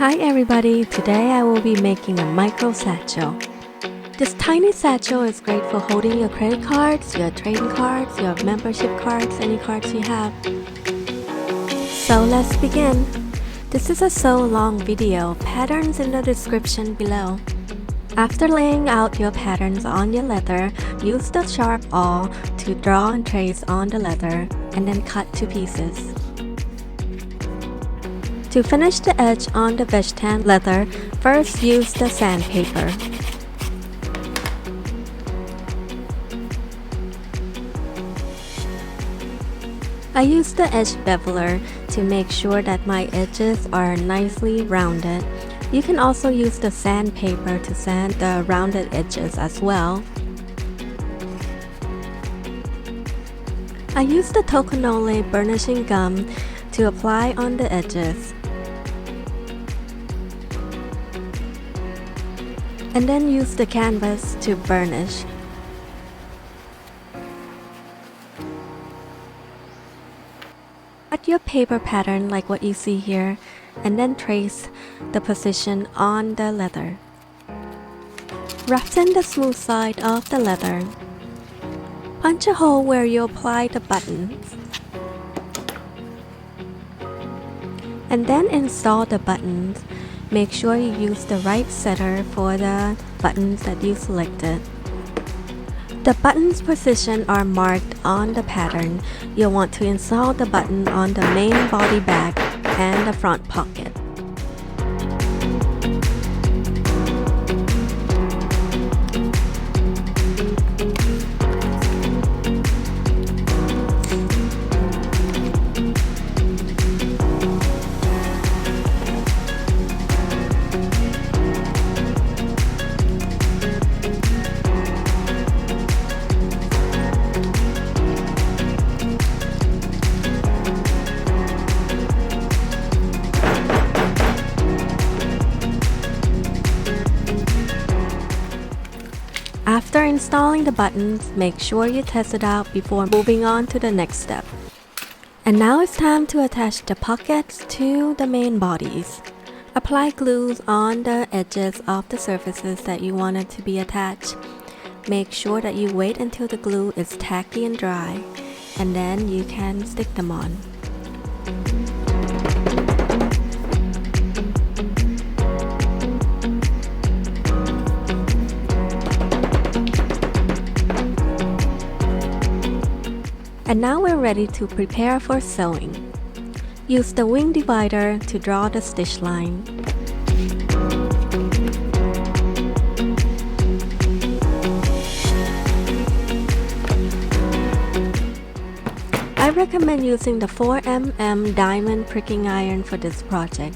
Hi everybody, today I will be making a micro satchel. This tiny satchel is great for holding your credit cards, your trading cards, your membership cards, any cards you have. So let's begin. This is a so long video, patterns in the description below. After laying out your patterns on your leather, use the sharp awl to draw and trace on the leather and then cut to pieces. To finish the edge on the veg tan leather, first use the sandpaper. I use the edge beveler to make sure that my edges are nicely rounded. You can also use the sandpaper to sand the rounded edges as well. I use the Tokonole burnishing gum to apply on the edges. And then use the canvas to burnish. Cut your paper pattern like what you see here, and then trace the position on the leather. Roughen the smooth side of the leather. Punch a hole where you apply the buttons. And then install the buttons. Make sure you use the right setter for the buttons that you selected. The buttons' position are marked on the pattern. You'll want to install the button on the main body bag and the front pocket. After installing the buttons, make sure you test it out before moving on to the next step. And now it's time to attach the pockets to the main bodies. Apply glues on the edges of the surfaces that you want it to be attached. Make sure that you wait until the glue is tacky and dry, and then you can stick them on. And now we're ready to prepare for sewing. Use the wing divider to draw the stitch line. I recommend using the 4mm diamond pricking iron for this project.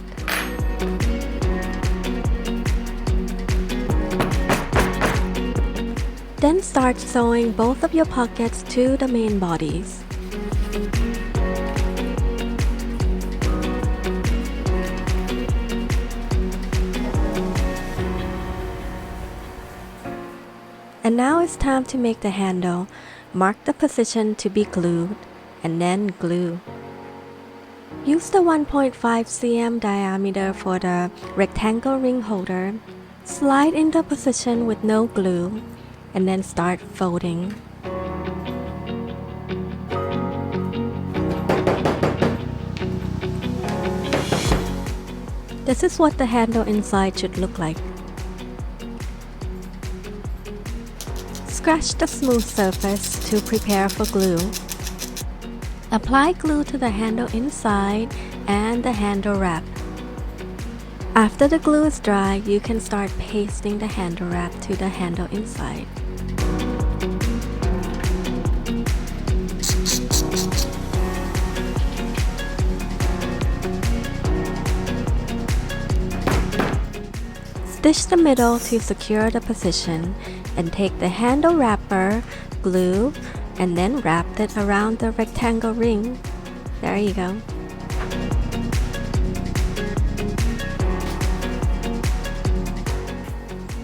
Then start sewing both of your pockets to the main bodies. And now it's time to make the handle. Mark the position to be glued, and then glue. Use the 1.5 cm diameter for the rectangle ring holder. Slide into position with no glue, and then start folding. This is what the handle inside should look like. Scratch the smooth surface to prepare for glue. Apply glue to the handle inside and the handle wrap. After the glue is dry, you can start pasting the handle wrap to the handle inside. Stitch the middle to secure the position, and take the handle wrapper, glue, and then wrap it around the rectangle ring. There you go.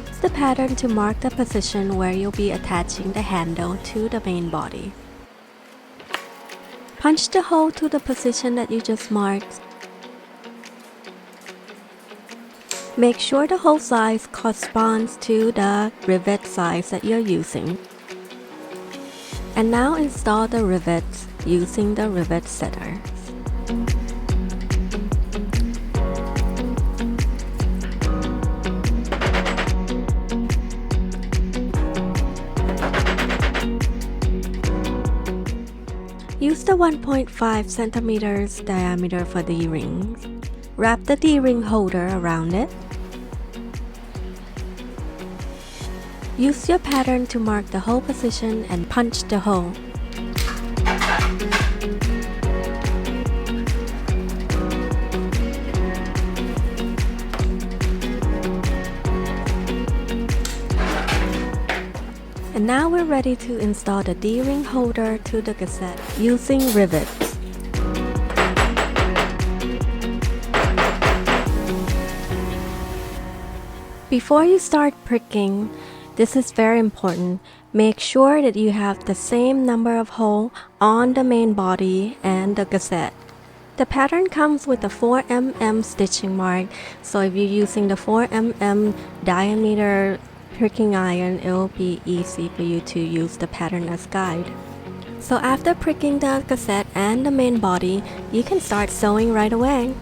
Use the pattern to mark the position where you'll be attaching the handle to the main body. Punch the hole to the position that you just marked. Make sure the hole size corresponds to the rivet size that you're using. And now install the rivets using the rivet setter. Use the 1.5 centimeters diameter for the rings. Wrap the D-ring holder around it. Use your pattern to mark the hole position and punch the hole. And now we're ready to install the D-ring holder to the cassette using rivets. Before you start pricking, this is very important. Make sure that you have the same number of holes on the main body and the cassette. The pattern comes with a 4mm stitching mark, so if you're using the 4mm diameter pricking iron, it will be easy for you to use the pattern as guide. So after pricking the cassette and the main body, you can start sewing right away.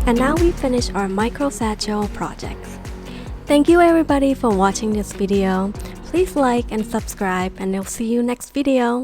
And now we finish our micro satchel projects. Thank you everybody for watching this video. Please like and subscribe, and I'll see you next video.